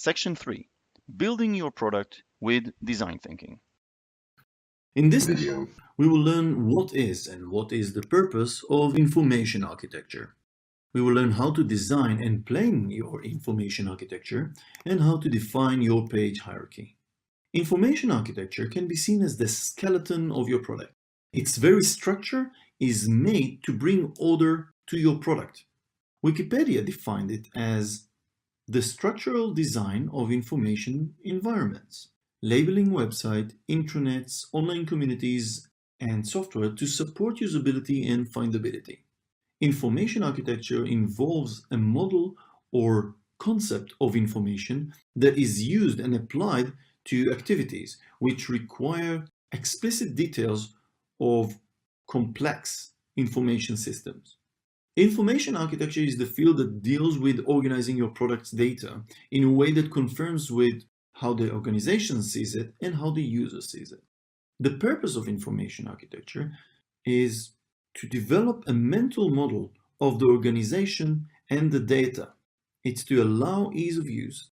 Section 3. Building your product with design thinking. In this video, we will learn what is the purpose of information architecture. We will learn how to design and plan your information architecture and how to define your page hierarchy. Information architecture can be seen as the skeleton of your product. Its very structure is made to bring order to your product. Wikipedia defined it as the structural design of information environments, labeling websites, intranets, online communities, and software to support usability and findability. Information architecture involves a model or concept of information that is used and applied to activities which require explicit details of complex information systems. Information architecture is the field that deals with organizing your product's data in a way that confirms with how the organization sees it and how the user sees it. The purpose of information architecture is to develop a mental model of the organization and the data. It's to allow ease of use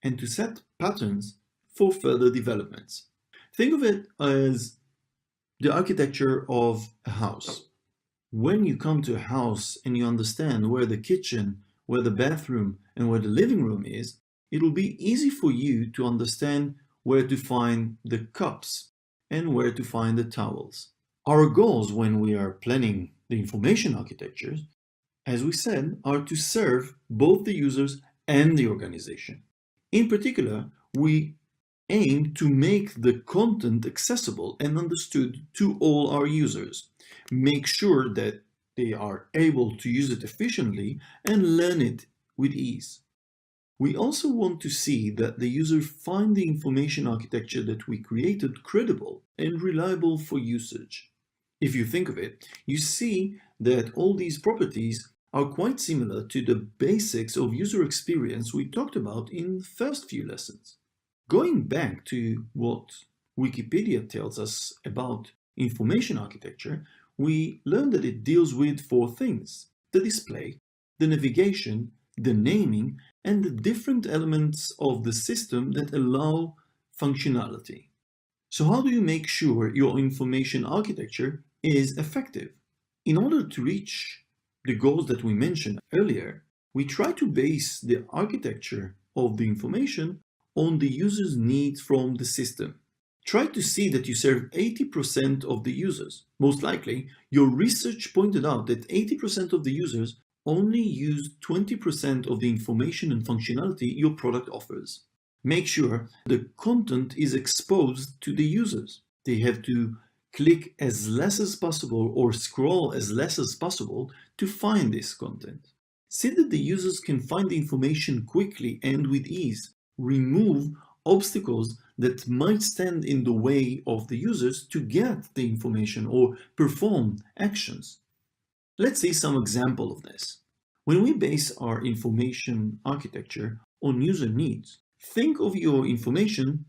and to set patterns for further developments. Think of it as the architecture of a house. When you come to a house and you understand where the kitchen, where the bathroom, and where the living room is, it will be easy for you to understand where to find the cups and where to find the towels. Our goals when we are planning the information architectures, as we said, are to serve both the users and the organization. In particular, we aim to make the content accessible and understood to all our users. Make sure that they are able to use it efficiently and learn it with ease. We also want to see that the user find the information architecture that we created credible and reliable for usage. If you think of it, you see that all these properties are quite similar to the basics of user experience we talked about in the first few lessons. Going back to what Wikipedia tells us about information architecture, we learned that it deals with four things: the display, the navigation, the naming, and the different elements of the system that allow functionality. So how do you make sure your information architecture is effective? In order to reach the goals that we mentioned earlier, we try to base the architecture of the information on the user's needs from the system. Try to see that you serve 80% of the users. Most likely, your research pointed out that 80% of the users only use 20% of the information and functionality your product offers. Make sure the content is exposed to the users. They have to click as less as possible or scroll as less as possible to find this content. See that the users can find the information quickly and with ease. Remove obstacles that might stand in the way of the users to get the information or perform actions. Let's see some example of this. When we base our information architecture on user needs, think of your information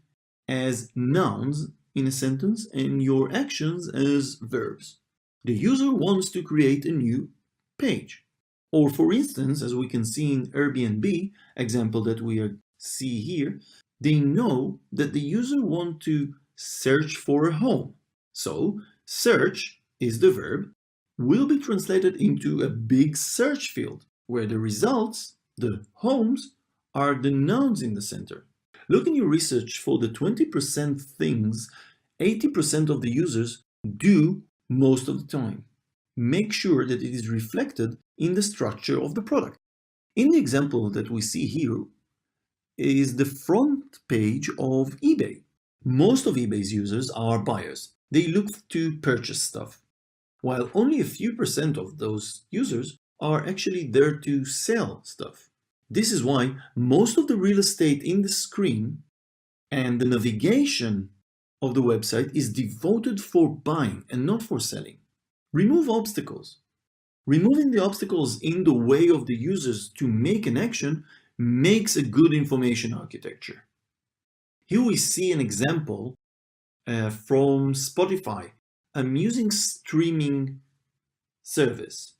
as nouns in a sentence and your actions as verbs. The user wants to create a new page. Or for instance, as we can see in Airbnb example that we see here, they know that the user wants to search for a home. So search is the verb, will be translated into a big search field where the results, the homes, are the nouns in the center. Look in your research for the 20% things 80% of the users do most of the time. Make sure that it is reflected in the structure of the product. In the example that we see here is the front page of eBay. Most of eBay's users are buyers. They look to purchase stuff, while only a few percent of those users are actually there to sell stuff. This is why most of the real estate in the screen and the navigation of the website is devoted for buying and not for selling. Remove obstacles. Removing the obstacles in the way of the users to make an action makes a good information architecture. Here we see an example from Spotify, a music streaming service.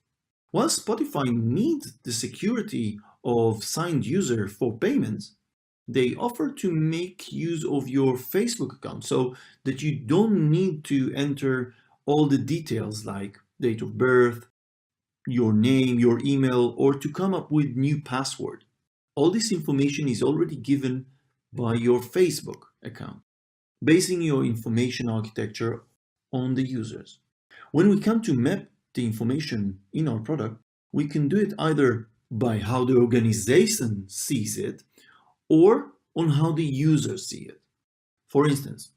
While Spotify needs the security of signed user for payments, they offer to make use of your Facebook account so that you don't need to enter all the details like date of birth, your name, your email, or to come up with new password. All this information is already given by your Facebook account, basing your information architecture on the users. When we come to map the information in our product, we can do it either by how the organization sees it or on how the users see it. For instance,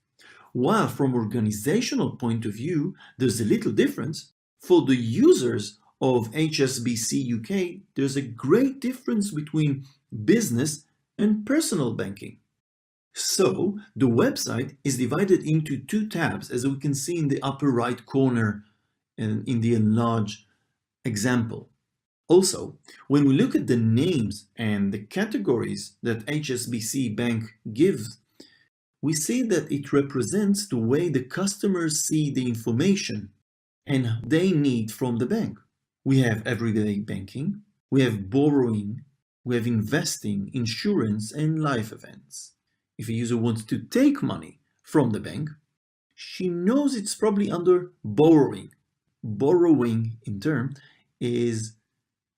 while from organizational point of view, there's a little difference, for the users of HSBC UK, there's a great difference between business and personal banking. So the website is divided into two tabs, as we can see in the upper right corner and in the enlarged example. Also, when we look at the names and the categories that HSBC Bank gives, we see that it represents the way the customers see the information and they need from the bank. We have everyday banking, we have borrowing, we have investing, insurance, and life events. If a user wants to take money from the bank, she knows it's probably under borrowing. Borrowing, in turn, is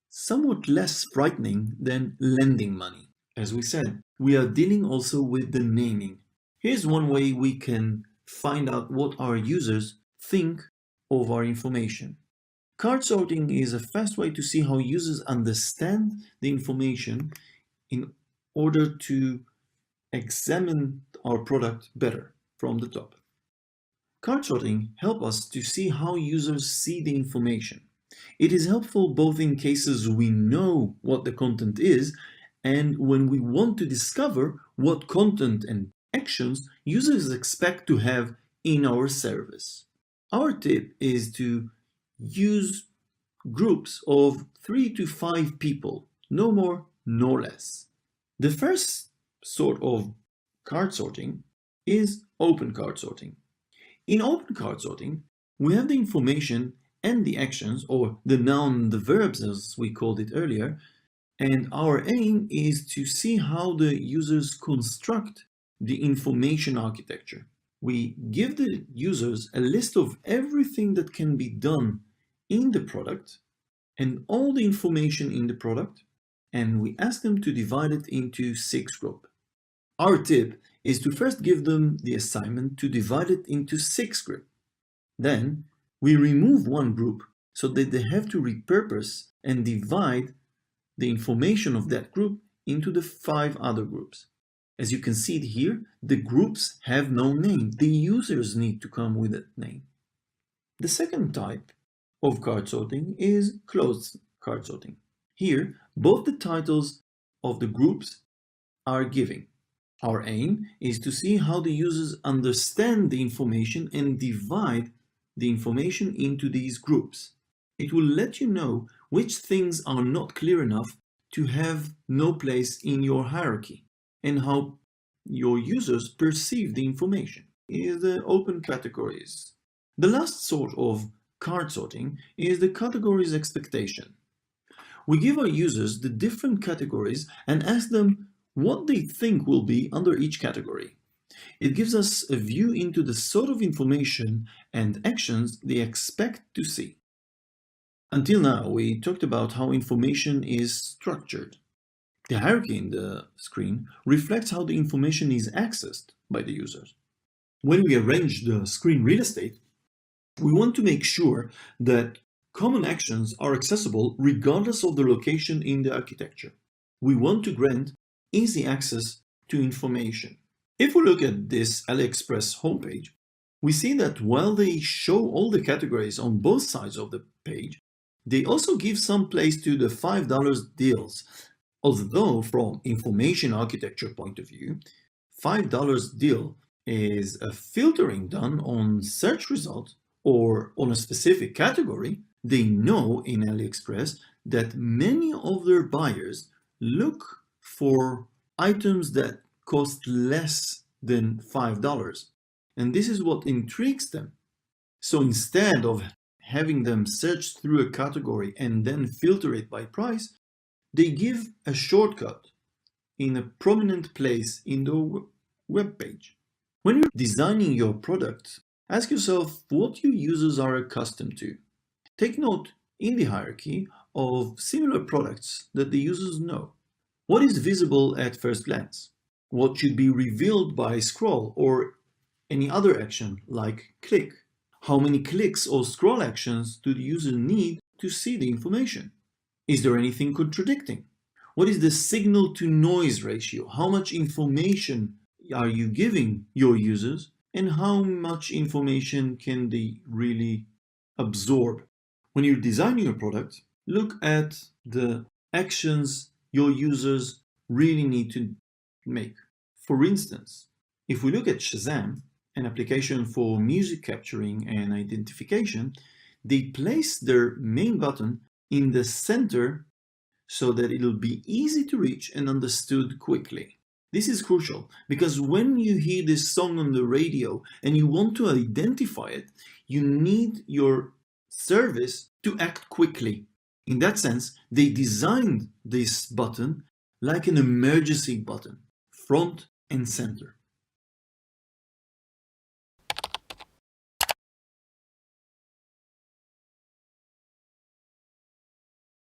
somewhat less frightening than lending money. As we said, we are dealing also with the naming. Here's one way we can find out what our users think of our information. Card sorting is a fast way to see how users understand the information in order to examine our product better from the top. Card sorting helps us to see how users see the information. It is helpful both in cases we know what the content is and when we want to discover what content and actions users expect to have in our service. Our tip is to use groups of 3 to 5 people, no more, no less. The first sort of card sorting is open card sorting. In open card sorting, we have the information and the actions, or the noun and the verbs as we called it earlier, and our aim is to see how the users construct the information architecture. We give the users a list of everything that can be done in the product and all the information in the product, and we ask them to divide it into 6 groups. Our tip is to first give them the assignment to divide it into 6 groups. Then we remove one group so that they have to repurpose and divide the information of that group into the 5 other groups. As you can see here, the groups have no name. The users need to come with a name. The second type of card sorting is closed card sorting. Here, both the titles of the groups are given. Our aim is to see how the users understand the information and divide the information into these groups. It will let you know which things are not clear enough to have no place in your hierarchy and how your users perceive the information is the open categories. The last sort of card sorting is the categories expectation. We give our users the different categories and ask them what they think will be under each category. It gives us a view into the sort of information and actions they expect to see. Until now, we talked about how information is structured. The hierarchy in the screen reflects how the information is accessed by the users. When we arrange the screen real estate, we want to make sure that common actions are accessible regardless of the location in the architecture. We want to grant easy access to information. If we look at this AliExpress homepage, we see that while they show all the categories on both sides of the page, they also give some place to the $5 deals. Although from information architecture point of view, $5 deal is a filtering done on search results or on a specific category, they know in AliExpress that many of their buyers look for items that cost less than $5. And this is what intrigues them. So instead of having them search through a category and then filter it by price, they give a shortcut in a prominent place in the web page. When you're designing your product, ask yourself what your users are accustomed to. Take note in the hierarchy of similar products that the users know. What is visible at first glance? What should be revealed by scroll or any other action like click? How many clicks or scroll actions do the user need to see the information? Is there anything contradicting? What is the signal to noise ratio? How much information are you giving your users and how much information can they really absorb? When you're designing a product, look at the actions your users really need to make. For instance, if we look at Shazam, an application for music capturing and identification, they place their main button in the center so that it'll be easy to reach and understood quickly. This is crucial because when you hear this song on the radio and you want to identify it, you need your service to act quickly. In that sense, they designed this button like an emergency button, front and center.